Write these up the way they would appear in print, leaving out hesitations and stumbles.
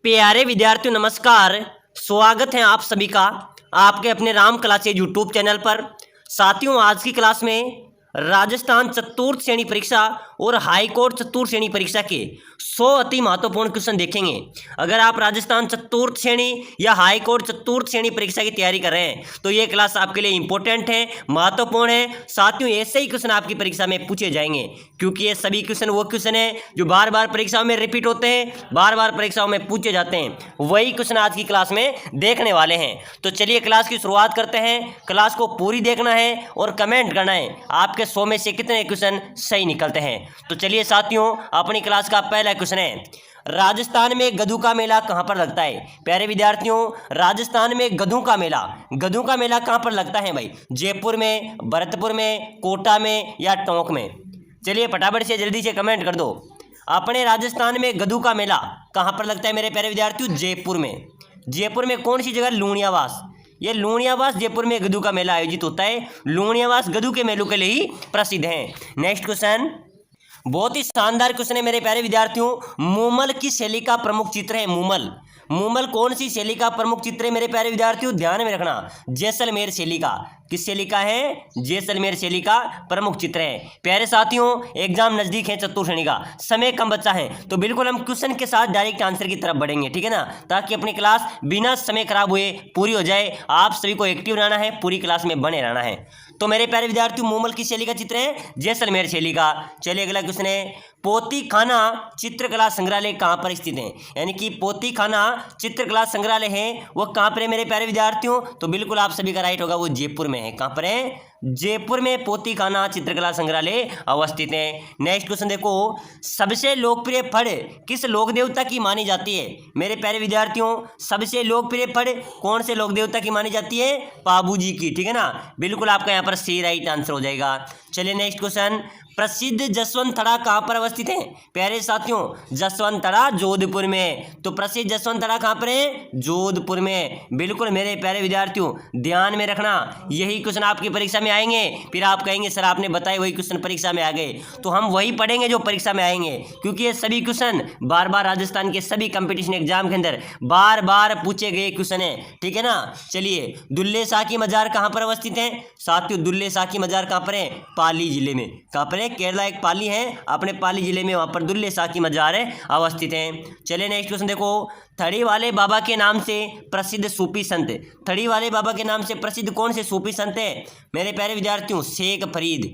प्यारे विद्यार्थियों नमस्कार। स्वागत है आप सभी का आपके अपने राम क्लासेज यूट्यूब चैनल पर। साथियों, आज की क्लास में राजस्थान चतुर्थ श्रेणी परीक्षा और हाई कोर्ट चतुर्थ श्रेणी परीक्षा के 100 अति महत्वपूर्ण क्वेश्चन देखेंगे। अगर आप राजस्थान चतुर्थ श्रेणी या हाई कोर्ट चतुर्थ श्रेणी परीक्षा की तैयारी कर रहे हैं तो ये क्लास आपके लिए इंपॉर्टेंट है, महत्वपूर्ण है। साथियों, ऐसे ही क्वेश्चन आपकी परीक्षा में पूछे जाएंगे क्योंकि ये सभी क्वेश्चन वो क्वेश्चन है जो बार बार परीक्षाओं में रिपीट होते हैं, बार बार परीक्षाओं में पूछे जाते हैं। वही क्वेश्चन आज की क्लास में देखने वाले हैं। तो चलिए क्लास की शुरुआत करते हैं। क्लास को पूरी देखना है और कमेंट करना है आपके 100 में से कितने क्वेश्चन सही निकलते हैं। तो चलिए साथियों, अपनी क्लास का पहला क्वेश्चन है, राजस्थान में गधों का मेला कहां पर लगता है। प्यारे विद्यार्थियों, राजस्थान में गधों का मेला कहां पर लगता है भाई? जयपुर में, भरतपुर में, कोटा में या टोंक में? चलिए फटाफट से जल्दी से कमेंट कर दो। अपने राजस्थान में गधों का मेला कहां पर लगता है मेरे प्यारे विद्यार्थियों? जयपुर में। जयपुर में कौन सी जगह? लूणियावास। ये लूणियावास जयपुर में गधों का मेला आयोजित होता है। लूणियावास गधों के मेलों के लिए ही प्रसिद्ध है। नेक्स्ट क्वेश्चन, बहुत ही शानदार क्वेश्चन है मेरे प्यारे विद्यार्थियों। मूमल की शैली का प्रमुख चित्र है। मूमल कौन सी शैली का प्रमुख चित्र है मेरे प्यारे विद्यार्थियों? ध्यान में रखना, जैसलमेर शैली का। किस शैली का है? जैसलमेर शैली का प्रमुख चित्र है। प्यारे साथियों, एग्जाम नजदीक है, चतुर्थ श्रेणी का समय कम बचा है तो बिल्कुल हम क्वेश्चन के साथ डायरेक्ट आंसर की तरफ बढ़ेंगे, ठीक है ना, ताकि अपनी क्लास बिना समय खराब हुए पूरी हो जाए। आप सभी को एक्टिव रहना है, पूरी क्लास में बने रहना है। तो मेरे प्यारे विद्यार्थियों, मूमल की शैली का चित्र है? जैसलमेर शैली का। चलिए अगला क्वेश्चन है, पोतीखाना चित्रकला संग्रहालय कहाँ पर स्थित है? यानी कि पोतीखाना चित्रकला संग्रहालय है वो कहाँ पर है मेरे प्यारे विद्यार्थियों? तो बिल्कुल आप सभी का राइट होगा, वो जयपुर में है। कहाँ पर है? जयपुर में पोतीखाना चित्रकला संग्रहालय अवस्थित है। नेक्स्ट क्वेश्चन देखो, सबसे लोकप्रिय फल किस लोक देवता की मानी जाती है? मेरे प्यारे विद्यार्थियों, सबसे लोकप्रिय फल कौन से लोक देवता की मानी जाती है? पाबू जी की, ठीक है ना। बिल्कुल आपका यहाँ पर सी राइट आंसर हो जाएगा। चलिए नेक्स्ट क्वेश्चन, प्रसिद्ध जसवंतड़ा कहाँ पर अवस्थित है? प्यारे साथियों, जसवंतड़ा जोधपुर में। तो प्रसिद्ध जसवंतड़ा कहाँ पर है? जोधपुर में। बिल्कुल मेरे प्यारे विद्यार्थियों, ध्यान में रखना, यही क्वेश्चन आपकी परीक्षा में आएंगे। फिर आप कहेंगे सर आपने बताए वही क्वेश्चन परीक्षा में आ गए, तो हम वही पढ़ेंगे जो परीक्षा में आएंगे, क्योंकि ये सभी क्वेश्चन बार बार राजस्थान के सभी कंपटीशन एग्जाम के अंदर बार बार पूछे गए क्वेश्चन है, ठीक है ना। चलिए, दुल्ले शाह की मजार कहाँ पर अवस्थित है? साथियों, दुल्ले शाह की मजार कहाँ पर है? पाली जिले में। कहाँ पर है? केरला एक पाली है, अपने पाली जिले में, वहाँ पर दुल्ले शाह की मजार अवस्थित है। चलिए नेक्स्ट क्वेश्चन देखो, थड़ी वाले बाबा के नाम से प्रसिद्ध सूफी संत, थड़ी वाले बाबा के नाम से प्रसिद्ध कौन से सूफी संत है मेरे प्यारे विद्यार्थियों? शेख फरीद।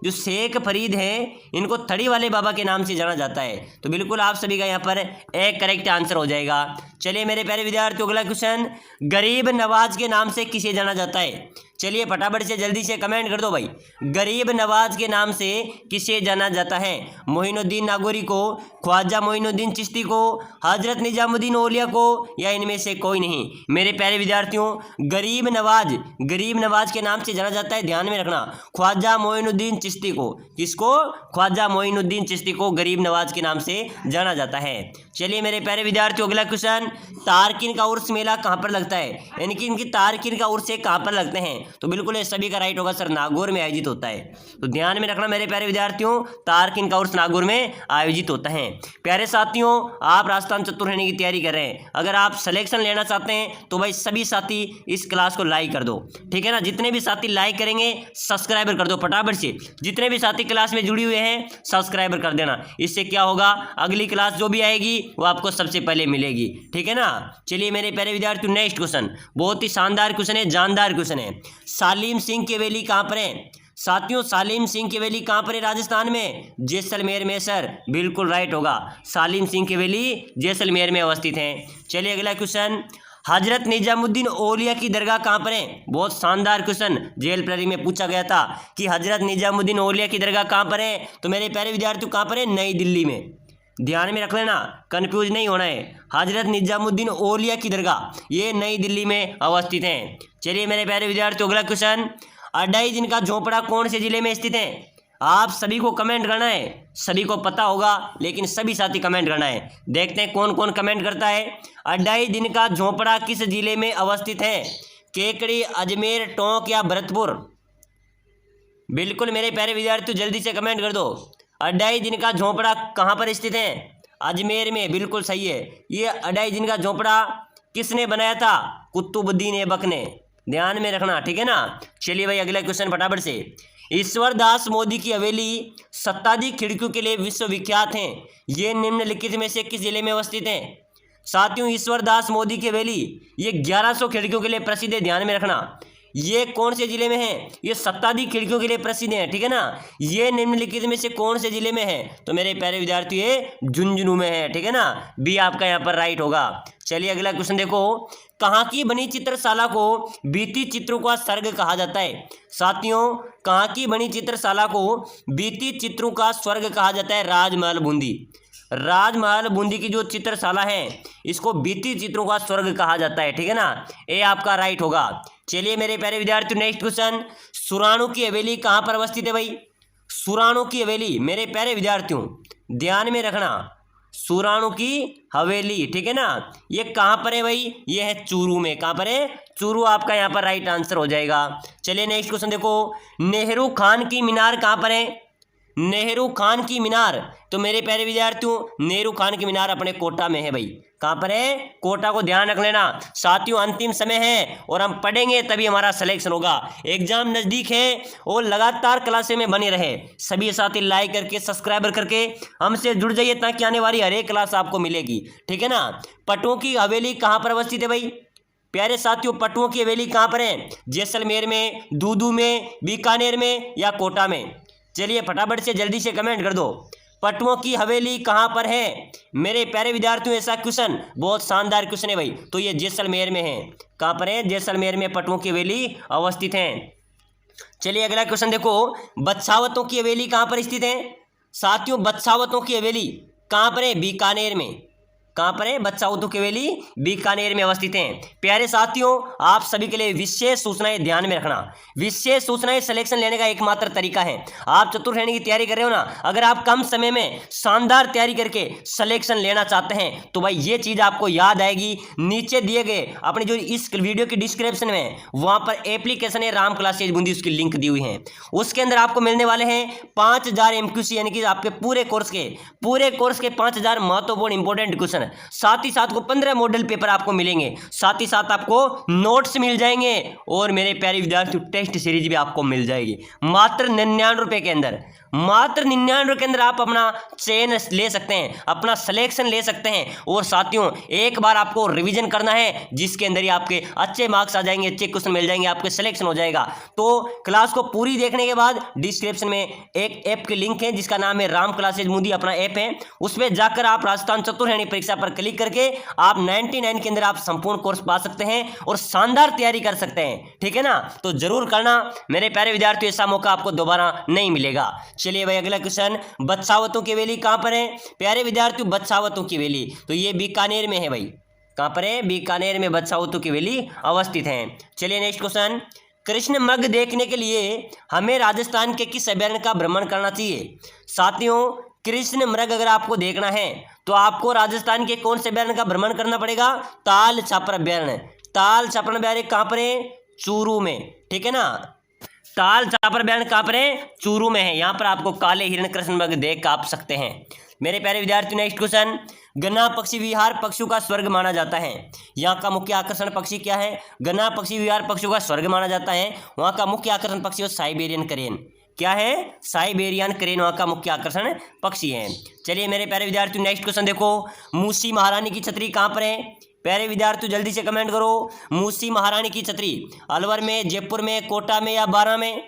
जो शेख फरीद है इनको थड़ी वाले बाबा के नाम से जाना जाता है। तो बिल्कुल आप सभी का यहाँ पर एक करेक्ट आंसर हो जाएगा। चलिए मेरे प्यारे विद्यार्थियों, अगला क्वेश्चन, गरीब नवाज के नाम से किसे जाना जाता है? चलिए फटाफट से जल्दी से कमेंट कर दो भाई, गरीब नवाज के नाम से किसे जाना जाता है? मोइनुद्दीन नागौरी को, ख्वाजा मोइनुद्दीन चिश्ती को, हजरत निजामुद्दीन औलिया को, या इनमें से कोई नहीं? मेरे प्यारे विद्यार्थियों, गरीब नवाज के नाम से जाना जाता है, ध्यान में रखना, ख्वाजा मोइनुद्दीन चिश्ती को। किसको? ख्वाजा मोइनुद्दीन चिश्ती को गरीब नवाज के नाम से जाना जाता है। चलिए मेरे प्यारे विद्यार्थियों, अगला क्वेश्चन, तारकिन का उर्स मेला कहाँ पर लगता है? यानी कि इनकी तारकिन का उर्स कहाँ पर लगते हैं? तो बिल्कुल ये सभी का राइट होगा सर, नागौर में आयोजित होता है। तो ध्यान में रखना मेरे प्यारे विद्यार्थियों, तारकिन का उर्स नागौर में आयोजित होता है। प्यारे साथियों, आप राजस्थान चतुर्थ श्रेणी की तैयारी कर रहे हैं, अगर आप सिलेक्शन लेना चाहते हैं तो भाई सभी साथी इस क्लास को लाइक कर दो, ठीक है ना। जितने भी साथी लाइक करेंगे सब्सक्राइबर कर दो फटाफट से। जितने भी साथी क्लास में जुड़े हुए हैं सब्सक्राइबर कर देना। इससे क्या होगा, अगली क्लास जो भी आएगी वो आपको सबसे पहले मिलेगी, ठीक है ना। चलिए मेरे प्यारे विद्यार्थियों, नेक्स्ट क्वेश्चन बहुत ही शानदार क्वेश्चन है, जानदार क्वेश्चन है। सालीम सिंह की हवेली कहाँ पर है? साथियों, सालीम सिंह की हवेली कहाँ पर है राजस्थान में? जैसलमेर में सर, बिल्कुल राइट होगा, सालीम सिंह की हवेली जैसलमेर में अवस्थित है। चलिए अगला क्वेश्चन, हजरत निजामुद्दीन औलिया की दरगाह कहाँ पर है? बहुत शानदार क्वेश्चन जेल प्रहरी में पूछा गया था कि हजरत निजामुद्दीन औलिया की दरगाह कहाँ पर है? तो मेरे प्यारे विद्यार्थियों, कहाँ पर है? नई दिल्ली में। ध्यान में रख लेना, कंफ्यूज नहीं होना है। हजरत निजामुद्दीन औलिया की दरगाह ये नई दिल्ली में अवस्थित है। चलिए मेरे प्यारे विद्यार्थियों, अगला क्वेश्चन, अढ़ाई दिन का झोपड़ा कौन से जिले में स्थित है? आप सभी को कमेंट करना है, सभी को पता होगा लेकिन सभी साथी कमेंट करना है। देखते हैं कौन कौन कमेंट करता है। अढ़ाई दिन का झोपड़ा किस जिले में अवस्थित है? केकड़ी, अजमेर, टोंक या भरतपुर? बिल्कुल मेरे प्यारे विद्यार्थियों, जल्दी से कमेंट कर दो। अढ़ाई दिन का झोपड़ा कहाँ पर स्थित है? अजमेर में, बिल्कुल सही है। ये 2.5 दिन का झोपड़ा किसने बनाया था? कुतुबुद्दीन ऐबक ने, ध्यान में रखना, ठीक है ना। चलिए भाई अगला क्वेश्चन फटाफट से। ईश्वर दास मोदी की हवेली 27 खिड़कियों के लिए विश्वविख्यात है, ये निम्नलिखित में से किस जिले में अवस्थित है? साथियों, ईश्वर दास मोदी की हवेली ये 1100 खिड़कियों के लिए प्रसिद्ध है, ध्यान में रखना। ये कौन से जिले में है? ये 27 खिड़कियों के लिए प्रसिद्ध है, ठीक है ना। ये निम्नलिखित में से कौन से जिले में है? तो मेरे प्यारे विद्यार्थी ये झुंझुनू में है, ठीक है ना। बी आपका यहाँ पर राइट होगा। चलिए अगला क्वेश्चन देखो। कहाँ की बनी चित्रशाला को बीती चित्रों का स्वर्ग कहा जाता है? साथियों, कहाँ की बनी चित्रशाला को बीती चित्रों का स्वर्ग कहा जाता है? राजमहल बूंदी। राजमहल बूंदी की जो चित्रशाला है इसको बीती चित्रों का स्वर्ग कहा जाता है, ठीक है ना। ए आपका राइट होगा। चलिए मेरे प्यारे विद्यार्थियों नेक्स्ट क्वेश्चन। सुराणु की हवेली कहाँ पर अवस्थित है भाई? सुराणु की हवेली मेरे प्यारे विद्यार्थियों ध्यान में रखना, सुराणु की हवेली, ठीक है ना, ये कहाँ पर है भाई? ये है चूरू में। कहाँ पर है? चूरू आपका यहाँ पर राइट आंसर हो जाएगा। चलिए नेक्स्ट क्वेश्चन देखो। नेहरू खान की मीनार कहाँ पर है? नेहरू खान की मीनार, तो मेरे प्यारे विद्यार्थियों नेहरू खान की मीनार अपने कोटा में है भाई। कहाँ पर है? कोटा को ध्यान रख लेना। साथियों अंतिम समय है और हम पढ़ेंगे तभी हमारा सिलेक्शन होगा। एग्जाम नज़दीक है और लगातार क्लासे में बने रहे सभी साथी, लाइक करके सब्सक्राइबर करके हमसे जुड़ जाइए ताकि आने वाली हर एक क्लास आपको मिलेगी, ठीक है ना। पटुओं की हवेली कहाँ पर अवस्थित है भाई? प्यारे साथियों पटुओं की हवेली कहाँ पर है? जैसलमेर में, दूदू में, बीकानेर में या कोटा में? चलिए फटाफट से जल्दी से कमेंट कर दो। पटुओं की हवेली कहाँ पर है? मेरे प्यारे विद्यार्थियों ऐसा क्वेश्चन बहुत शानदार क्वेश्चन है भाई, तो ये जैसलमेर में है। कहाँ पर है? जैसलमेर में पटुओं की हवेली अवस्थित है। चलिए अगला क्वेश्चन देखो। बछावतों की हवेली कहाँ पर स्थित है? साथियों बछावतों की हवेली कहाँ पर है? बीकानेर में। कहाँ पर है? बछावतों की हवेली बीकानेर में अवस्थित है। प्यारे साथियों आप सभी के लिए विशेष सूचनाएं ध्यान में रखना। विशेष सूचनाएं सिलेक्शन लेने का एकमात्र तरीका है। आप चतुर्थ श्रेणी की तैयारी कर रहे हो ना, अगर आप कम समय में शानदार तैयारी करके सिलेक्शन लेना चाहते हैं तो भाई ये चीज आपको याद आएगी। नीचे दिए गए अपने जो इस वीडियो की डिस्क्रिप्शन में वहां पर एप्लीकेशन है राम क्लासेज बूंदी, उसकी लिंक दी हुई है। उसके अंदर आपको मिलने वाले हैं 5000 एमक्यूसी, यानी कि आपके पूरे कोर्स के 5000 महत्वपूर्ण इंपॉर्टेंट क्वेश्चन। साथ ही साथ को 15 मॉडल पेपर आपको मिलेंगे, साथ ही साथ आपको नोट्स मिल जाएंगे और मेरे प्यारे विद्यार्थियों टेस्ट सीरीज भी आपको मिल जाएगी मात्र 99 रुपए के अंदर। मात्र 99 रुपए के अंदर आप अपना चयन ले सकते हैं, अपना सिलेक्शन ले सकते हैं। और साथियों एक बार आपको रिवीजन करना है जिसके अंदर ही आपके अच्छे मार्क्स आ जाएंगे, अच्छे क्वेश्चन मिल जाएंगे, आपके सिलेक्शन हो जाएगा। तो क्लास को पूरी देखने के बाद डिस्क्रिप्शन में एक ऐप की लिंक है जिसका नाम है राम क्लासेज बूंदी, अपना ऐप है। उसमें जाकर आप राजस्थान चतुर्थ श्रेणी परीक्षा पर क्लिक करके आप 99 के अंदर आप संपूर्ण कोर्स पा सकते हैं और शानदार तैयारी कर सकते हैं, ठीक है ना। तो जरूर करना मेरे प्यारे विद्यार्थियों, ऐसा मौका आपको दोबारा नहीं मिलेगा। चलिए भाई अगला क्वेश्चन। बछावतों की हवेली कहां पर है? प्यारे विद्यार्थियों बछावतों की हवेली तो ये बीकानेर में है भाई। कहां पर है? बीकानेर में बछावतों की हवेली अवस्थित है। चलिए नेक्स्ट क्वेश्चन। कृष्ण मृग देखने के लिए हमें राजस्थान के किस अभयारण्य का भ्रमण करना चाहिए? साथियों कृष्ण मृग अगर आपको देखना है तो आपको राजस्थान के कौन से अभयारण्य का भ्रमण करना पड़ेगा? ताल छापर अभयारण्य। ताल छापर अभयारण्य कहां पर है? चूरू में, ठीक है ना। ताल छापर अभयारण्य कहां पर है? चूरू में है। यहां पर आपको काले हिरण कृष्ण मृग देख आप सकते हैं। मेरे प्यारे विद्यार्थियों नेक्स्ट क्वेश्चन। गन्ना पक्षी विहार पक्षियों का स्वर्ग माना जाता है, यहाँ का मुख्य आकर्षण पक्षी क्या है? गन्ना पक्षी विहार पक्षियों का स्वर्ग माना जाता है, वहाँ का मुख्य आकर्षण पक्षी है साइबेरियन क्रेन। क्या है? साइबेरियन क्रेन वहाँ का मुख्य आकर्षण पक्षी है। चलिए मेरे प्यारे विद्यार्थियों नेक्स्ट क्वेश्चन देखो। मूसी महारानी की छतरी कहाँ पर है? प्यारे विद्यार्थियों जल्दी से कमेंट करो। मूसी महारानी की छतरी अलवर में, जयपुर में, कोटा में या बारां में?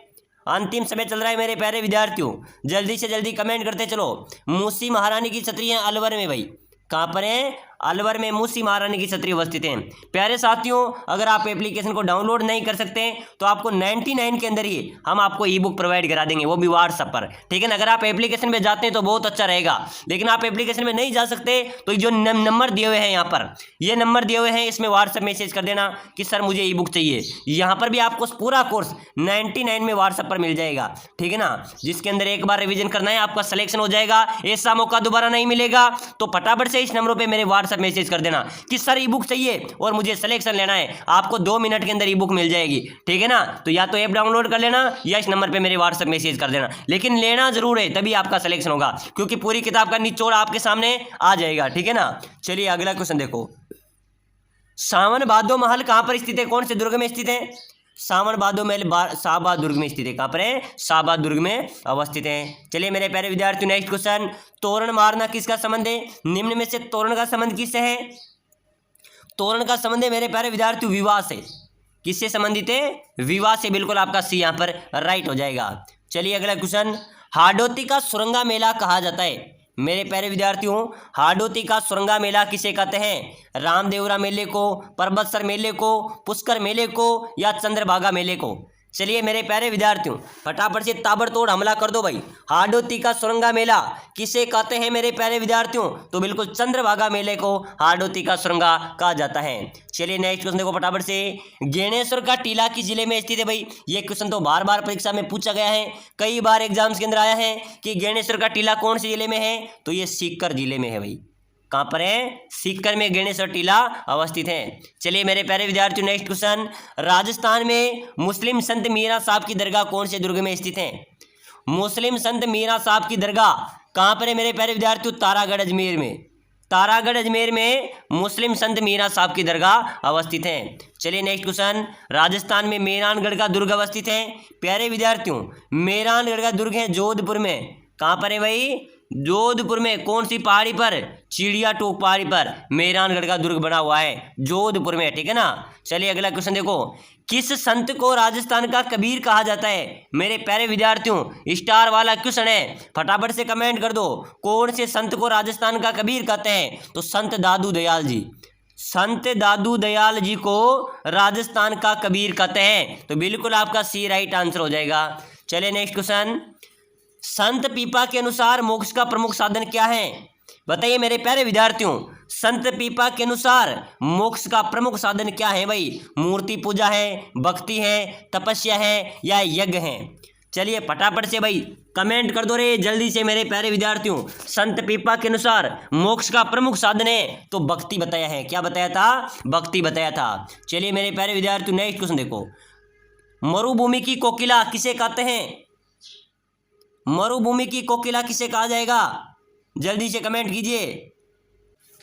अंतिम समय चल रहा है मेरे प्यारे विद्यार्थियों, जल्दी से जल्दी कमेंट करते चलो। मूसी महारानी की छतरी है अलवर में भाई। कहाँ पर है? अलवर में मूसी महारानी की छतरी अवस्थित है। प्यारे साथियों अगर आप एप्लीकेशन को डाउनलोड नहीं कर सकते तो आपको 99 के अंदर ही हम आपको ई बुक प्रोवाइड करा देंगे, वो भी व्हाट्सएप पर, ठीक है ना। अगर आप एप्लीकेशन में जाते हैं तो बहुत अच्छा रहेगा, लेकिन आप एप्लीकेशन में नहीं जा सकते तो जो नंबर दिए हुए हैं यहाँ पर, ये नंबर दिए हुए हैं, इसमें व्हाट्सएप मैसेज कर देना कि सर मुझे ई बुक चाहिए। यहाँ पर भी आपको पूरा कोर्स 99 में व्हाट्सएप पर मिल जाएगा, ठीक है ना। जिसके अंदर एक बार रिविजन करना है, आपका सिलेक्शन हो जाएगा, ऐसा मौका दोबारा नहीं मिलेगा। तो फटाफट से इस नंबरों पर मेरे व्हाट्सएप व्हाट्सएप मैसेज कर देना कि सर ई बुक चाहिए और मुझे सिलेक्शन लेना है, आपको 2 मिनट के अंदर ई बुक मिल जाएगी, ठीक है ना। तो या तो ऐप डाउनलोड कर लेना या इस नंबर पे मेरे व्हाट्सएप मैसेज कर देना, लेकिन लेना जरूर है, तभी आपका सिलेक्शन होगा, क्योंकि पूरी किताब का निचोड़ आपके सामने आ जाएगा, ठीक है ना। चलिए अगला क्वेश्चन देखो, सावन भादो महल कहाँ पर स्थित है, कौन से दुर्ग में स्थित है। सावन भादो महल शाहबाद दुर्ग में स्थित है। कहाँ पर है, शाहबाद दुर्ग में अवस्थित है। चलिए मेरे प्यारे विद्यार्थियों, नेक्स्ट क्वेश्चन, तोरण मारना किसका संबंध है, निम्न में से तोरण का संबंध किससे है। तोरण का संबंध है मेरे प्यारे विद्यार्थियों विवाह से। किससे संबंधित है, विवाह से, बिल्कुल आपका सी यहाँ पर राइट हो जाएगा। चलिए अगला क्वेश्चन, हाडोती का सुरंगा मेला कहा जाता है। मेरे प्यारे विद्यार्थियों, हाडोती का सुरंगा मेला किसे कहते हैं, रामदेवरा मेले को, परबतसर मेले को, पुष्कर मेले को या चंद्रभागा मेले को। चलिए मेरे प्यारे विद्यार्थियों, फटाफट से ताबड़तोड़ हमला कर दो भाई। हाडोती का सुरंगा मेला किसे कहते हैं मेरे प्यारे विद्यार्थियों, तो बिल्कुल चंद्रभागा मेले को हाडोती का सुरंगा कहा जाता है। चलिए नेक्स्ट क्वेश्चन देखो फटाफट से, ज्ञानेश्वर का टीला किस जिले में स्थित है। भाई ये क्वेश्चन तो बार बार परीक्षा में पूछा गया है, कई बार एग्जाम्स के अंदर आया है कि ज्ञानेश्वर का टीला कौन से जिले में है, तो ये सीकर जिले में है। भाई कहाँ पर है, सीकर में ज्ञानेश्वर टीला अवस्थित है। चलिए मेरे प्यारे विद्यार्थियों, नेक्स्ट क्वेश्चन, राजस्थान में मुस्लिम संत मीरा साहब की दरगाह कौन से दुर्ग में स्थित है। मुस्लिम संत मीरा साहब की दरगाह कहाँ पर है मेरे प्यारे विद्यार्थियों, तारागढ़ अजमेर में। तारागढ़ अजमेर में मुस्लिम संत मीरा साहब की दरगाह अवस्थित है। चलिए नेक्स्ट क्वेश्चन, राजस्थान में मेहरानगढ़ का दुर्ग अवस्थित है। प्यारे विद्यार्थियों, मेहरानगढ़ का दुर्ग है जोधपुर में। कहाँ पर है भाई, जोधपुर में। कौन सी पहाड़ी पर, चिड़िया टोक पहाड़ी पर मेहरानगढ़ का दुर्ग बना हुआ है, जोधपुर में, ठीक है ना। चलिए अगला क्वेश्चन देखो, किस संत को राजस्थान का कबीर कहा जाता है। मेरे प्यारे विद्यार्थियों, स्टार वाला क्वेश्चन है, फटाफट से कमेंट कर दो, कौन से संत को राजस्थान का कबीर कहते हैं, तो संत दादू दयाल जी। संत दादू दयाल जी को राजस्थान का कबीर कहते हैं, तो बिल्कुल आपका सी राइट आंसर हो जाएगा। चलिए नेक्स्ट क्वेश्चन, संत पीपा के अनुसार मोक्ष का प्रमुख साधन क्या है। बताइए मेरे प्यारे विद्यार्थियों, संत पीपा के अनुसार मोक्ष का प्रमुख साधन क्या है। भाई मूर्ति पूजा है, भक्ति है, तपस्या है या यज्ञ है। चलिए फटाफट से भाई कमेंट कर दो रे जल्दी से मेरे प्यारे विद्यार्थियों। संत पीपा के अनुसार मोक्ष का प्रमुख साधन है, तो भक्ति बताया है। क्या बताया था, भक्ति बताया था। चलिए मेरे प्यारे विद्यार्थियों, नेक्स्ट क्वेश्चन देखो, मरुभूमि की कोकिला किसे कहते हैं। मरुभूमि की कोकिला किसे कहा जाएगा, जल्दी से कमेंट कीजिए।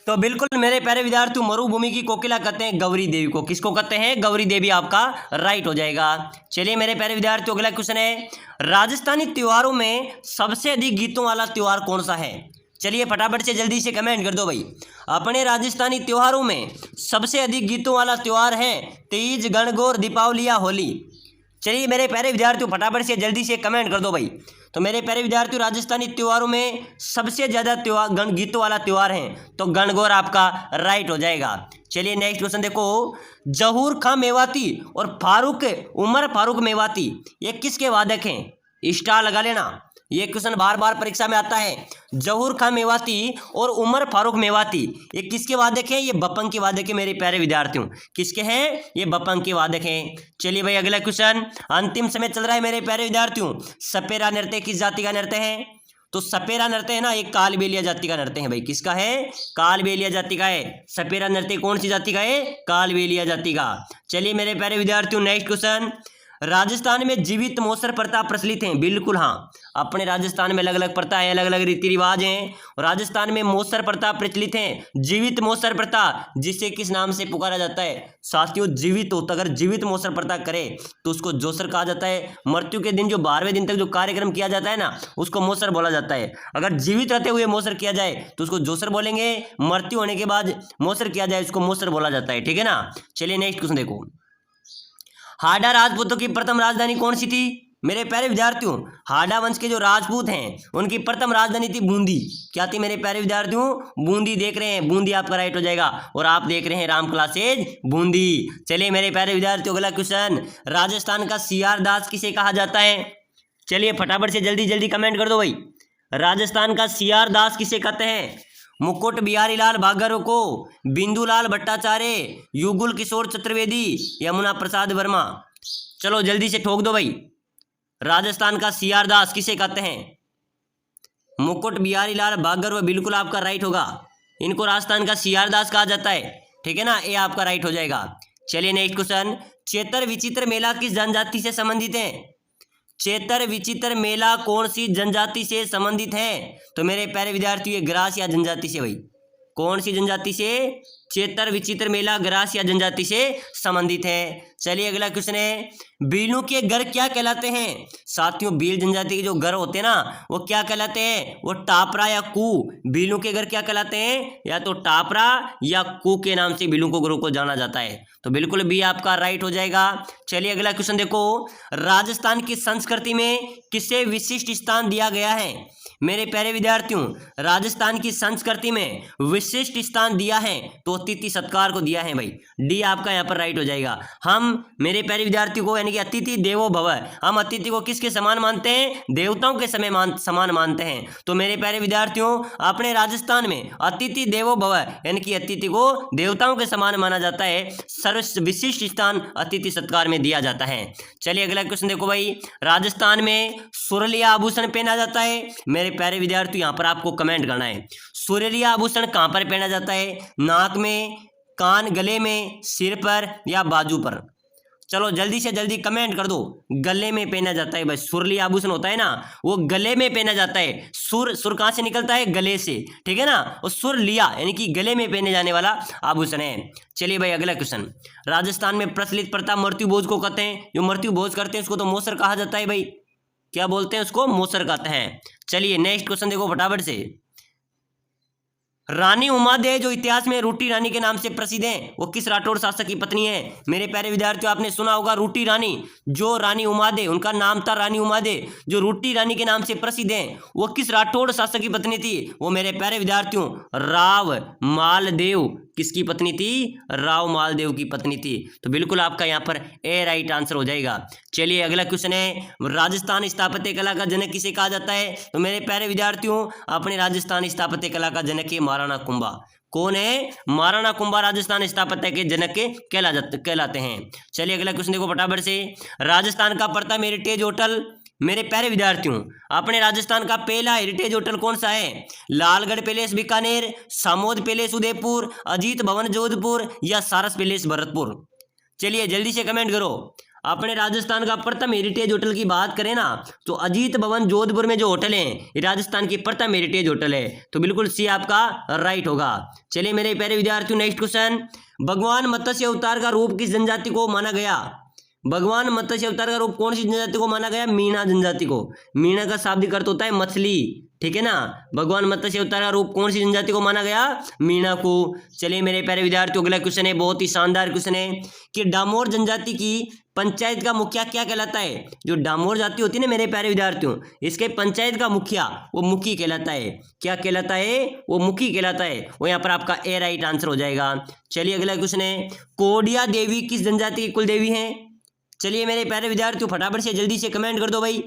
तो बिल्कुल मेरे प्यारे विद्यार्थियों, मरुभूमि की कोकिला कहते हैं गौरी देवी को। किसको कहते हैं, गौरी देवी आपका राइट हो जाएगा। चलिए मेरे प्यारे विद्यार्थियों, अगला क्वेश्चन है, राजस्थानी त्योहारों में सबसे अधिक गीतों वाला त्योहार कौन सा है। चलिए फटाफट से जल्दी से कमेंट कर दो भाई। अपने राजस्थानी त्योहारों में सबसे अधिक गीतों वाला त्योहार है तीज, गणगौर, दीपावली या होली। चलिए मेरे प्यारे विद्यार्थियों, फटाफट से जल्दी से कमेंट कर दो भाई। तो मेरे प्यारे विद्यार्थियों, राजस्थानी त्योहारों में सबसे ज़्यादा त्योहार गीतों वाला त्योहार है, तो गणगौर आपका राइट हो जाएगा। चलिए नेक्स्ट क्वेश्चन देखो, जहूर खां मेवाती और उमर फारूक मेवाती ये किसके वादक हैं। स्टार लगा लेना, ये क्वेश्चन बार बार परीक्षा में आता है। जहूर खां मेवाती और उमर फारूक मेवाती ये किसके वादक हैं, ये बपंग के वादक है मेरे प्यारे विद्यार्थियों। किसके हैं, ये बपंग के वादक हैं। चलिए भाई अगला क्वेश्चन, अंतिम समय चल रहा है मेरे प्यारे विद्यार्थियों। सपेरा नृत्य किस जाति का नृत्य है, तो सपेरा नृत्य है ना, एक कालबेलिया जाति का नृत्य है। भाई किसका है, कालबेलिया जाति का है। सपेरा नृत्य कौन सी जाति का है, कालबेलिया जाति का। चलिए मेरे प्यारे विद्यार्थियों, नेक्स्ट क्वेश्चन, राजस्थान में जीवित मोसर प्रथा प्रचलित हैं। बिल्कुल हाँ, अपने राजस्थान में अलग अलग प्रथा है, अलग अलग रीति रिवाज हैं। राजस्थान में मोसर प्रथा प्रचलित हैं, जीवित मोसर प्रथा, जिसे किस नाम से पुकारा जाता है साथियों, जीवित होता। अगर जीवित मोसर प्रथा करे तो उसको जोसर कहा जाता है। मृत्यु के दिन जो 12वें दिन तक जो कार्यक्रम किया जाता है ना, उसको मोसर बोला जाता है। अगर जीवित रहते हुए मोसर किया जाए तो उसको जोसर बोलेंगे, मृत्यु होने के बाद मोसर किया जाए उसको मोसर बोला जाता है, ठीक है ना। चलिए नेक्स्ट क्वेश्चन देखो, हाडा राजपूतों की प्रथम राजधानी कौन सी थी। मेरे प्यारे विद्यार्थियों, हाडा वंश के जो राजपूत हैं उनकी प्रथम राजधानी थी बूंदी। क्या थी मेरे प्यारे विद्यार्थियों, बूंदी। देख रहे हैं, बूंदी आपका राइट हो जाएगा। और आप देख रहे हैं राम क्लासेज बूंदी। चलिए मेरे प्यारे विद्यार्थियों, अगला क्वेश्चन, राजस्थान का सीआर दास किसे कहा जाता है। चलिए फटाफट से जल्दी जल्दी कमेंट कर दो भाई। राजस्थान का सीआर दास किसे कहते हैं, मुकुट बिहारी लाल भागवत को, बिंदुलाल भट्टाचार्य, युगुल किशोर चतुर्वेदी, यमुना प्रसाद वर्मा। चलो जल्दी से ठोक दो भाई। राजस्थान का सीआर दास किसे कहते हैं, मुकुट बिहारी लाल भागवत, बिल्कुल आपका राइट होगा। इनको राजस्थान का सीआर दास कहा जाता है, ठीक है ना, ये आपका राइट हो जाएगा। चलिए नेक्स्ट क्वेश्चन, चेतर विचित्र मेला किस जनजाति से संबंधित है? चेतर विचित्र मेला कौन सी जनजाति से संबंधित है? तो मेरे प्यारे विद्यार्थी ये ग्रासिया जनजाति से, भाई कौन सी जनजाति से? चेतर विचित्र मेला ग्रासिया जनजाति से संबंधित है। चलिए अगला क्वेश्चन है, बीलू के घर क्या कहलाते हैं? साथियों बील जनजाति के जो घर होते हैं ना वो क्या कहलाते हैं? वो टापरा या कू। बीलू के घर क्या कहलाते हैं? या तो टापरा या कू के नाम से बीलू को घरों को जाना जाता है। तो बिल्कुल बी आपका राइट हो जाएगा। चलिए अगला क्वेश्चन देखो, राजस्थान की संस्कृति में किसे विशिष्ट स्थान दिया गया है? मेरे प्यारे विद्यार्थियों, राजस्थान की संस्कृति में विशिष्ट स्थान दिया है तो अतिथि सत्कार को दिया है भाई। डी आपका यहाँ पर राइट हो जाएगा। हम मेरे प्यारे विद्यार्थियों को यानी कि अतिथि देवो भव, हम अतिथि को किसके समान मानते हैं? देवताओं के समान मानते हैं। तो मेरे प्यारे विद्यार्थियों, अपने राजस्थान में अतिथि देवो भव यानी कि अतिथि को देवताओं के समान माना जाता है। सर्व विशिष्ट स्थान अतिथि सत्कार में दिया जाता है। चलिए अगला क्वेश्चन देखो भाई, राजस्थान में सुरलिया आभूषण पहना जाता है। मेरे प्यारे विद्यार्थी यहाँ पर आपको कमेंट करना है, सुरलिया आभूषण कहाँ पर पहना जाता है? नाक में, कान, गले में, सिर पर या बाजू पर? चलो जल्दी से जल्दी कमेंट कर दो। गले में पहना जाता है भाई, सुरली आभूषण होता है ना वो गले में पहना जाता है। सुर कहाँ से निकलता है? गले से, ठीक है ना। और सुर लिया यानी कि गले में पहने जाने वाला आभूषण है। चलिए भाई अगला क्वेश्चन, राजस्थान में प्रचलित प्रथा मृत्यु भोज को कहते हैं। जो मृत्यु भोज करते हैं उसको तो मोसर कहा जाता है भाई। क्या बोलते हैं उसको? मोसर कहते हैं। चलिए नेक्स्ट क्वेश्चन देखो फटाफट से, रानी उमादेय जो इतिहास में रूटी रानी के नाम से प्रसिद्ध हैं वो किस राठौड़ शासक की पत्नी है? मेरे प्यारे विद्यार्थियों, आपने सुना होगा रूटी रानी। जो रानी उमादेय, उनका नाम था रानी उमादेय, जो रूटी रानी के नाम से प्रसिद्ध हैं वो किस राठौड़ शासक की पत्नी थी? वो मेरे प्यारे विद्यार्थियों राव मालदेव किसकी पत्नी थी? राव मालदेव की पत्नी थी। तो बिल्कुल आपका यहाँ पर ए राइट आंसर हो जाएगा। चलिए अगला क्वेश्चन है, राजस्थान स्थापत्य कला का जनक किसे कहा जाता है? तो मेरे प्यारे विद्यार्थियों, अपने राजस्थान स्थापत्य कला का जनक है महाराणा कुंभा। कौन है? महाराणा कुंभा राजस्थान स्थापत्य के जनक के कहलाते हैं। चलिए अगला क्वेश्चन देखो फटाफट से, राजस्थान का प्रथम हेरिटेज होटल, मेरे प्यारे विद्यार्थियों, अपने राजस्थान का पहला हेरिटेज होटल कौन सा है? लालगढ़ पैलेस बीकानेर, सामोद पैलेस उदयपुर, अजीत भवन जोधपुर या सारस पैलेस भरतपुर? चलिए जल्दी से कमेंट करो। अपने राजस्थान का प्रथम हेरिटेज होटल की बात करें ना तो अजीत भवन जोधपुर में जो होटल है ये राजस्थान की प्रथम हेरिटेज होटल है। तो बिल्कुल सी आपका राइट होगा। चलिए मेरे प्यारे विद्यार्थियों, नेक्स्ट क्वेश्चन, भगवान मत्स्य अवतार का रूप किस जनजाति को माना गया? भगवान मत्स्य अवतार का रूप कौन सी जनजाति को माना गया? मीणा जनजाति को। मीणा का शाब्दिक अर्थ होता है मछली, ठीक है ना। भगवान मत्स्य अवतार का रूप कौन सी जनजाति को माना गया? मीणा को। चलिए मेरे प्यारे विद्यार्थियों, अगला क्वेश्चन है, बहुत ही शानदार क्वेश्चन है कि डामोर जनजाति की पंचायत का मुखिया क्या कहलाता है? जो डामोर जाति होती है ना मेरे प्यारे विद्यार्थियों, इसके पंचायत का मुखिया वो मुखी कहलाता है। क्या कहलाता है? वो मुखी कहलाता है। वो यहाँ पर आपका ए राइट आंसर हो जाएगा। चलिए अगला क्वेश्चन है, कोडिया देवी किस जनजाति की कुल देवी है? चलिए मेरे प्यारे विद्यार्थियों, फटाफट से जल्दी से कमेंट कर दो भाई।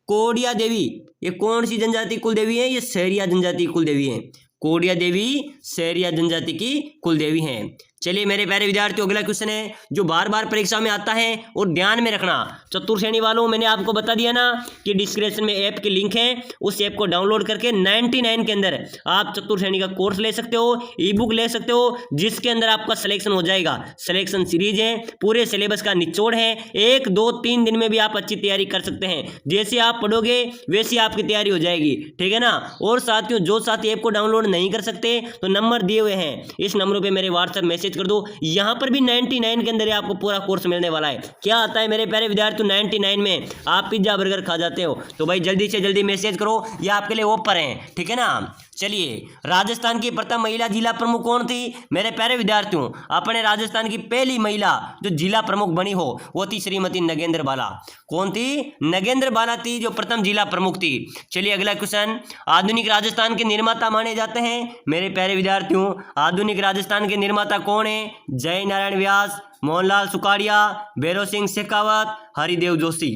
कोडिया देवी ये कौन सी जनजाति की कुल देवी है? ये सहरिया जनजाति की कुल देवी है। कोडिया देवी सहरिया जनजाति की कुल देवी हैं। चलिए मेरे प्यारे विद्यार्थियों, अगला क्वेश्चन है जो बार बार परीक्षा में आता है और ध्यान में रखना। चतुर्थ श्रेणी वालों, मैंने आपको बता दिया ना कि डिस्क्रिप्शन में ऐप की लिंक है, उस ऐप को डाउनलोड करके 99 के अंदर आप चतुर्थ श्रेणी का कोर्स ले सकते हो, ई बुक ले सकते हो, जिसके अंदर आपका सिलेक्शन हो जाएगा। सिलेक्शन सीरीज है, पूरे सिलेबस का निचोड़ है, 1 2 3 दिन में भी आप अच्छी तैयारी कर सकते हैं। जैसे आप पढ़ोगे वैसी आपकी तैयारी हो जाएगी, ठीक है ना। और साथियों, जो साथी ऐप को डाउनलोड नहीं कर सकते तो नंबर दिए हुए हैं, इस नंबरों पर मेरे व्हाट्सएप मैसेज कर दो। यहां पर भी 99 के अंदर आपको पूरा कोर्स मिलने वाला है। क्या आता है मेरे प्यारे विद्यार्थियों? 99 में आप पिज्जा बर्गर खा जाते हो। तो भाई जल्दी से जल्दी मैसेज करो, ये आपके लिए ओपर है, ठीक है ना। चलिए, राजस्थान की प्रथम महिला जिला प्रमुख कौन थी? मेरे प्यारे विद्यार्थियों, अपने राजस्थान की पहली महिला जो जिला प्रमुख बनी हो वो थी श्रीमती नगेंद्र बाला। कौन थी? नगेंद्र बाला थी जो प्रथम जिला प्रमुख थी। चलिए अगला क्वेश्चन, आधुनिक राजस्थान के निर्माता माने जाते हैं। मेरे प्यारे विद्यार्थियों, आधुनिक राजस्थान के निर्माता कौन है? जय नारायण व्यास, मोहनलाल सुखाड़िया, भैरव सिंह शेखावत, हरिदेव जोशी।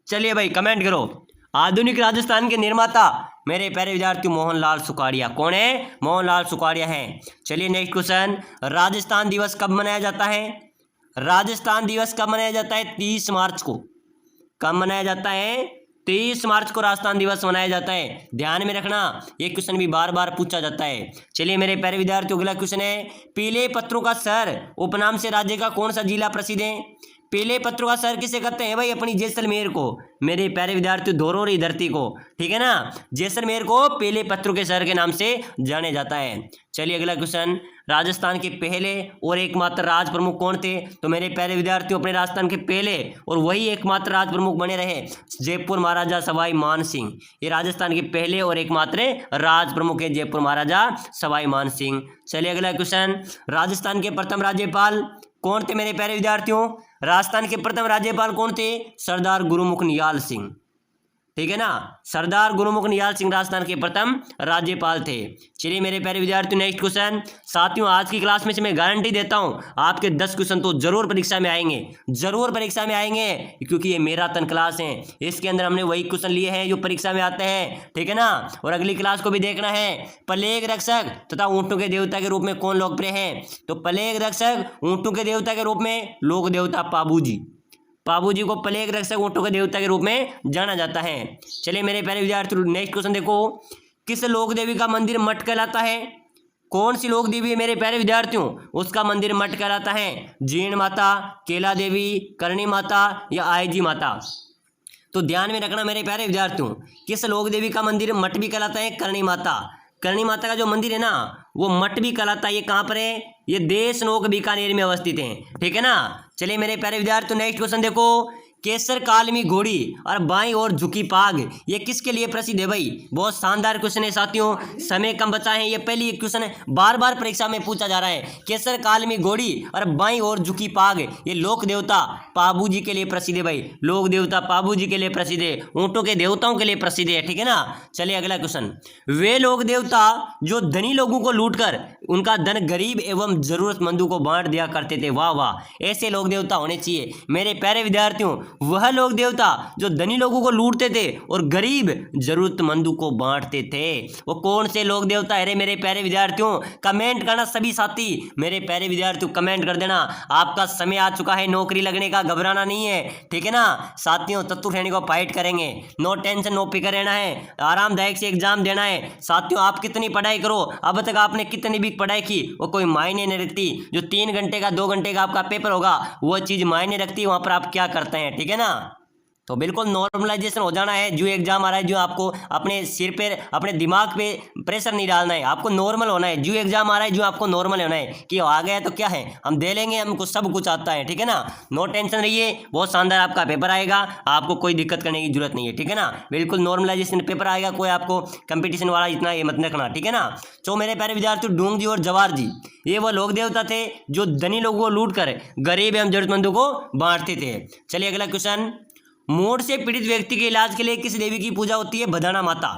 चलिए भाई कमेंट करो, आधुनिक राजस्थान के निर्माता मेरे प्यारे विद्यार्थियों मोहनलाल सुखाड़िया। कौन है? मोहनलाल सुखाड़िया हैं। चलिए नेक्स्ट क्वेश्चन, राजस्थान दिवस कब मनाया जाता है? राजस्थान दिवस कब मनाया जाता है? 30 मार्च को। कब मनाया जाता है? 23 मार्च को राजस्थान दिवस मनाया जाता है। ध्यान में रखना, ये क्वेश्चन भी बार बार पूछा जाता है। चलिए मेरे प्यारे विद्यार्थियों, अगला क्वेश्चन है, पीले पत्रों का शहर उपनाम से राज्य का कौन सा जिला प्रसिद्ध है? पीले पत्रों का शहर किसे कहते हैं भाई? अपनी जैसलमेर को। मेरे प्यारे विद्यार्थियों, धरोहरी धरती को, ठीक है ना, जैसलमेर को पीले पत्रों के शहर के नाम से जाने जाता है। चलिए अगला क्वेश्चन, राजस्थान के पहले और एकमात्र राज प्रमुख कौन थे? तो मेरे प्यारे विद्यार्थियों, अपने राजस्थान के पहले और वही एकमात्र राज प्रमुख बने रहे जयपुर महाराजा सवाई मान सिंह। ये राजस्थान के पहले और एकमात्र राज प्रमुख है जयपुर महाराजा सवाई मान सिंह। चलिए अगला क्वेश्चन, राजस्थान के प्रथम राज्यपाल कौन थे? मेरे प्यारे विद्यार्थियों, राजस्थान के प्रथम राज्यपाल कौन थे? सरदार गुरुमुख निहाल सिंह, ठीक है ना, सरदार गुरुमुख निहाल सिंह राजस्थान के प्रथम राज्यपाल थे। चलिए मेरे प्यारे विद्यार्थियों, नेक्स्ट क्वेश्चन। साथियों, आज की क्लास में से मैं गारंटी देता हूं आपके 10 क्वेश्चन तो जरूर परीक्षा में आएंगे, जरूर परीक्षा में आएंगे, क्योंकि ये मैराथन क्लास है। इसके अंदर हमने वही क्वेश्चन लिए हैं जो परीक्षा में आते हैं, ठीक है ना। और अगली क्लास को भी देखना है। प्लेग रक्षक तथा ऊंटों के देवता के रूप में कौन लोकप्रिय है? तो प्लेग रक्षक ऊंटों के देवता के रूप में लोक देवता पाबूजी। पाबूजी को प्लेग रक्षक ऊंटों के देवता के रूप में जाना जाता है। चलिए मेरे प्यारे विद्यार्थियों, नेक्स्ट क्वेश्चन देखो, किस लोक देवी का मंदिर मठ कहलाता है? कौन सी लोक देवी है मेरे प्यारे विद्यार्थियों? उसका मंदिर मठ कहलाता है। जीण माता, केला देवी, करणी माता या आयजी माता? तो ध्यान में रखना मेरे प्यारे विद्यार्थियों, किस लोक देवी का मंदिर मठ भी कहलाता है? करणी माता। करणी माता का जो मंदिर है ना, वो मठ भी कहलाता है। ये कहाँ पर है? ये देशनोक बीकानेर में अवस्थित है, ठीक है ना। चलिए मेरे प्यारे विद्यार्थियों, नेक्स्ट क्वेश्चन देखो, केसर कालमी घोड़ी और बाईं ओर झुकी पाग, ये किसके लिए प्रसिद्ध है भाई? बहुत शानदार क्वेश्चन है साथियों, समय कम बचा है। ये पहली क्वेश्चन है, बार बार परीक्षा में पूछा जा रहा है। केसर कालमी घोड़ी और बाईं ओर झुकी पाग, ये लोक देवता पाबू जी के लिए प्रसिद्ध है भाई। लोक देवता पाबू जी के लिए प्रसिद्ध है, ऊंटों के देवताओं के लिए प्रसिद्ध है, ठीक है ना। चलिए अगला क्वेश्चन, वे लोक देवता जो धनी लोगों को लूटकर उनका धन गरीब एवं जरूरतमंदों को बांट दिया करते थे, वाह वाह, ऐसे लोक देवता होने चाहिए मेरे प्यारे विद्यार्थियों। वह लोग देवता जो धनी लोगों को लूटते थे और गरीब जरूरतमंदों को बांटते थे, वो कौन से लोग देवता है रे मेरे प्यारे विद्यार्थियों? कमेंट करना सभी साथी, मेरे प्यारे विद्यार्थियों कमेंट कर देना। आपका समय आ चुका है नौकरी लगने का, घबराना नहीं है, ठीक है ना साथियों। चतुर श्रेणी को फाइट करेंगे, नो टेंशन नो फिकर रहना है, आरामदायक से एग्जाम देना है साथियों। आप कितनी पढ़ाई करो, अब तक आपने कितनी भी पढ़ाई की वो कोई मायने नहीं रखती। जो 3 घंटे का 2 घंटे का आपका पेपर होगा वो चीज मायने रखती है, वहां पर आप क्या करते हैं, ठीक है ना। तो बिल्कुल नॉर्मलाइजेशन हो जाना है। जो एग्जाम आ रहा है, जो आपको अपने सिर पे अपने दिमाग पे प्रेशर नहीं डालना है, आपको नॉर्मल होना है। जो एग्जाम आ रहा है जो आपको नॉर्मल होना है कि आ गया तो क्या है, हम दे लेंगे, हमको सब कुछ आता है, ठीक है ना। नो टेंशन रहिए, बहुत शानदार आपका पेपर आएगा, आपको कोई दिक्कत करने की जरूरत नहीं है, ठीक है ना। बिल्कुल नॉर्मलाइजेशन पेपर आएगा, कोई आपको कंपटीशन वाला इतना ये मत रखना, ठीक है ना। तो मेरे प्यारे विद्यार्थी, ढूंग जी और जवाहर जी ये वो लोक देवता थे जो धनी लोगों को लूट कर गरीब एवं जरूरतमंदों को बांटते थे। चलिए अगला क्वेश्चन, मूड से पीड़ित व्यक्ति के इलाज के लिए किस देवी की पूजा होती है? बदाना माता।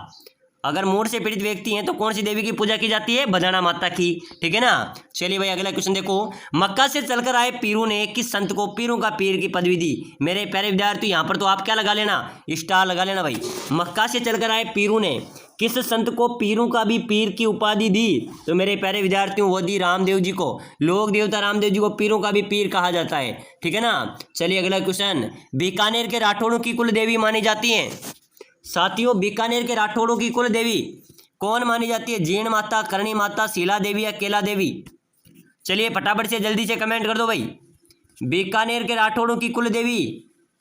अगर मूड से पीड़ित व्यक्ति हैं तो कौन सी देवी की पूजा की जाती है? बदाना माता की, ठीक है ना। चलिए भाई अगला क्वेश्चन देखो, मक्का से चलकर आए पीरू ने किस संत को पीरों का पीर की पदवी दी? मेरे प्यारे विद्यार्थी यहाँ पर तो आप क्या लगा लेना, स्टार लगा लेना भाई। मक्का से चलकर आए पीरू ने किस संत को पीरों का भी पीर की उपाधि दी? तो मेरे प्यारे विद्यार्थियों वो दी रामदेव जी को। लोक देवता रामदेव जी को पीरों का भी पीर कहा जाता है, ठीक है ना। चलिए अगला क्वेश्चन, बीकानेर के राठौड़ों की कुल देवी मानी जाती है? साथियों बीकानेर के राठौड़ों की कुल देवी कौन मानी जाती है? जीण माता, करणी माता, शीला देवी या केला देवी? चलिए फटाफट से जल्दी से कमेंट कर दो भाई। बीकानेर के राठौड़ों की कुल देवी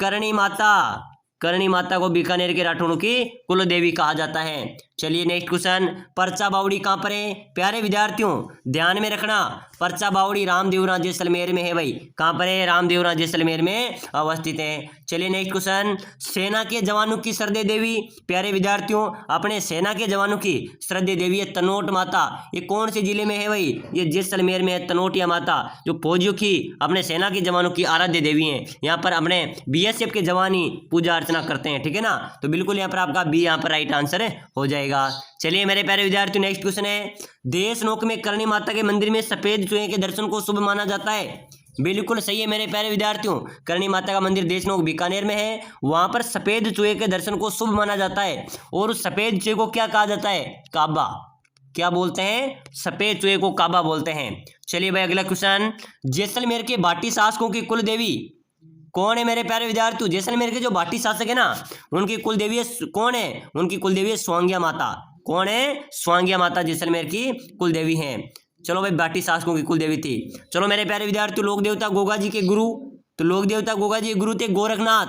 करणी माता। करणी माता को बीकानेर के राठौड़ों की कुल देवी कहा जाता है। चलिए नेक्स्ट क्वेश्चन, परचा बावड़ी कहाँ पर है? प्यारे विद्यार्थियों ध्यान में रखना, परचा बावड़ी रामदेवरा जैसलमेर में है भाई। कहाँ पर है? रामदेवरा जैसलमेर में अवस्थित है। चलिए नेक्स्ट क्वेश्चन, सेना के जवानों की श्रद्धेय देवी। प्यारे विद्यार्थियों अपने सेना के जवानों की श्रद्धेय देवी है तनोट माता। ये कौन से जिले में है भाई? ये जैसलमेर में है तनोटिया माता, जो फौजियों की अपने सेना के जवानों की आराध्य देवी हैं। यहाँ पर अपने BSF के जवान ही पूजा अर्चना करते हैं, ठीक है ना। तो बिल्कुल यहाँ पर आपका बी यहाँ पर राइट आंसर हो जाएगा। चलिए मेरे प्यारे विद्यार्थियों नेक्स्ट क्वेश्चन है, देशनोक में करणी माता के मंदिर में सफेद चूहे के दर्शन को शुभ माना जाता है? बिल्कुल सही है मेरे प्यारे विद्यार्थियों, करणी माता का मंदिर देशनोक बीकानेर में है, वहां पर सफेद चूहे के दर्शन को शुभ माना जाता है। और उस सफेद चूहे को क्या कहा जाता है? काबा। क्या बोलते हैं? सफेद चूहे को काबा बोलते हैं। चलिए भाई अगला क्वेश्चन, जैसलमेर के भाटी शासकों की कुल देवी कौन है मेरे प्यारे विद्यार्थियों? जैसलमेर के जो भाटी शासक है ना, उनकी कुल देवी है, कौन है? उनकी कुल देवी है स्वांग्या माता। कौन है? स्वांग्या माता जैसलमेर की कुल देवी है। चलो भाई, भाटी शासकों की कुल देवी थी। चलो मेरे प्यारे विद्यार्थियों, लोक देवता गोगा जी के गुरु, तो लोक देवता गोगा जी के गुरु थे गोरखनाथ।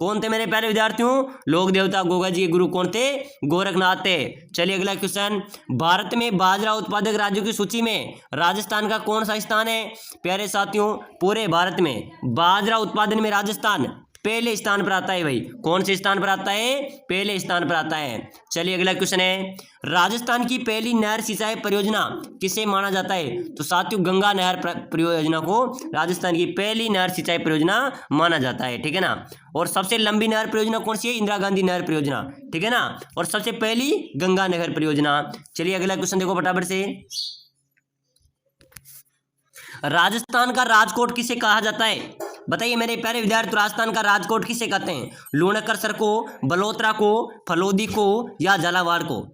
कौन थे मेरे प्यारे विद्यार्थियों? लोक देवता गोगा जी के गुरु कौन थे? गोरखनाथ थे। चलिए अगला क्वेश्चन, भारत में बाजरा उत्पादक राज्यों की सूची में राजस्थान का कौन सा स्थान है? प्यारे साथियों, पूरे भारत में बाजरा उत्पादन में राजस्थान पहले स्थान पर आता है भाई। कौन से स्थान पर आता है? पहले स्थान पर आता है। चलिए अगला क्वेश्चन है, राजस्थान की पहली नहर सिंचाई परियोजना किसे माना जाता है? तो साथियों, गंगा नहर परियोजना को राजस्थान की पहली नहर सिंचाई परियोजना माना जाता है, ठीक है ना। और सबसे लंबी नहर परियोजना कौन सी है? इंदिरा गांधी नहर परियोजना, ठीक है ना। और सबसे पहली गंगा नहर परियोजना। चलिए अगला क्वेश्चन देखो फटाफट से, राजस्थान का राजकोट किसे कहा जाता है? बताइए मेरे प्यारे विद्यार्थी, राजस्थान का राजकोट किसे कहते हैं? लूणकरसर को, बलोत्रा को, फलोदी को या झालावाड़ को?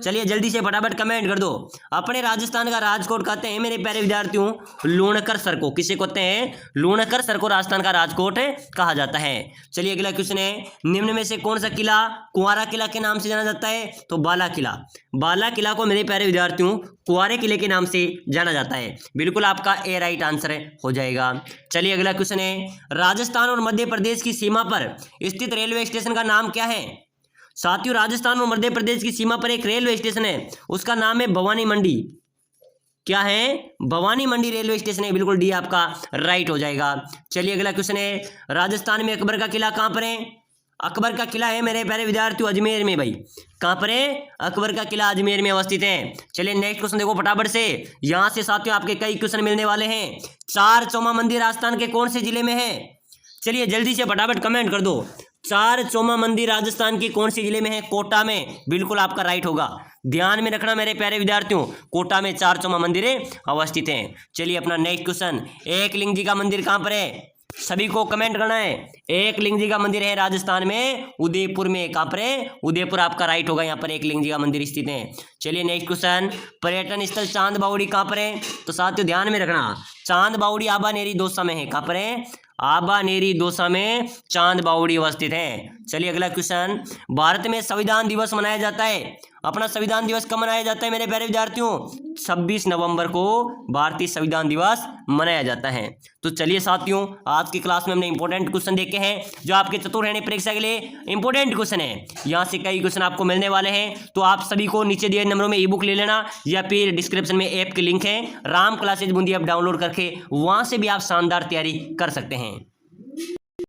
चलिए जल्दी से फटाफट कमेंट कर दो। अपने राजस्थान का राजकोट कहते हैं मेरे प्यारे विद्यार्थियों लूणकरसर को। किसे कहते हैं? लूणकरसर को राजस्थान का राजकोट कहा जाता है। चलिए अगला क्वेश्चन है, निम्न में से कौन सा किला कुंवारा किला के नाम से जाना जाता है? तो बाला किला। बाला किला को मेरे प्यारे विद्यार्थियों कुंवारे किले के नाम से जाना जाता है। बिल्कुल आपका ए राइट आंसर हो जाएगा। चलिए अगला क्वेश्चन है, राजस्थान और मध्य प्रदेश की सीमा पर स्थित रेलवे स्टेशन का नाम क्या है? साथियों, राजस्थान और मध्य प्रदेश की सीमा पर एक रेलवे स्टेशन है, उसका नाम है भवानी मंडी। क्या है? भवानी मंडी रेलवे स्टेशन है। बिल्कुल डी आपका राइट हो जाएगा। चलिए अगला क्वेश्चन है, राजस्थान में अकबर का किला कहां पर है? अकबर का किला है मेरे प्यारे विद्यार्थियों अजमेर में भाई। कहां पर है? अकबर का किला अजमेर में अवस्थित है। चलिए नेक्स्ट क्वेश्चन देखो फटाफट से, यहां से साथियों आपके कई क्वेश्चन मिलने वाले हैं। चार चौमा मंदिर राजस्थान के कौन से जिले में है? चलिए जल्दी से फटाफट कमेंट कर दो। चार चौमा मंदिर राजस्थान की कौन से जिले में है? कोटा में। बिल्कुल आपका राइट होगा। ध्यान में रखना मेरे प्यारे विद्यार्थियों, कोटा में चार चौमा मंदिर अवस्थित हैं। चलिए अपना नेक्स्ट क्वेश्चन, एकलिंग जी का मंदिर कहां पर है? सभी को कमेंट करना है। एकलिंग जी का मंदिर है राजस्थान में उदयपुर में। कहां पर है? उदयपुर आपका राइट होगा। यहाँ पर एकलिंग जी का मंदिर स्थित है। चलिए नेक्स्ट क्वेश्चन, पर्यटन स्थल चांद बावड़ी कहां पर है? तो साथियों ध्यान में रखना, चांद बावड़ी आबानेरी दौसा में है। कहां पर है? आबानेरी दौसा में चांद बावड़ी अवस्थित है। चलिए अगला क्वेश्चन, भारत में संविधान दिवस मनाया जाता है। अपना संविधान दिवस कब मनाया जाता है मेरे प्यारे विद्यार्थियों? 26 नवंबर को भारतीय संविधान दिवस मनाया जाता है। तो चलिए साथियों, आज की क्लास में हमने इंपॉर्टेंट क्वेश्चन देखे हैं जो आपके चतुर्थ परीक्षा के लिए इंपॉर्टेंट क्वेश्चन है। यहाँ से कई क्वेश्चन आपको मिलने वाले हैं, तो आप सभी को नीचे दिए नंबरों में ई बुक ले लेना या फिर डिस्क्रिप्शन में ऐप के लिंक है, Ram classes Bundi app download करके वहां से भी आप शानदार तैयारी कर सकते हैं।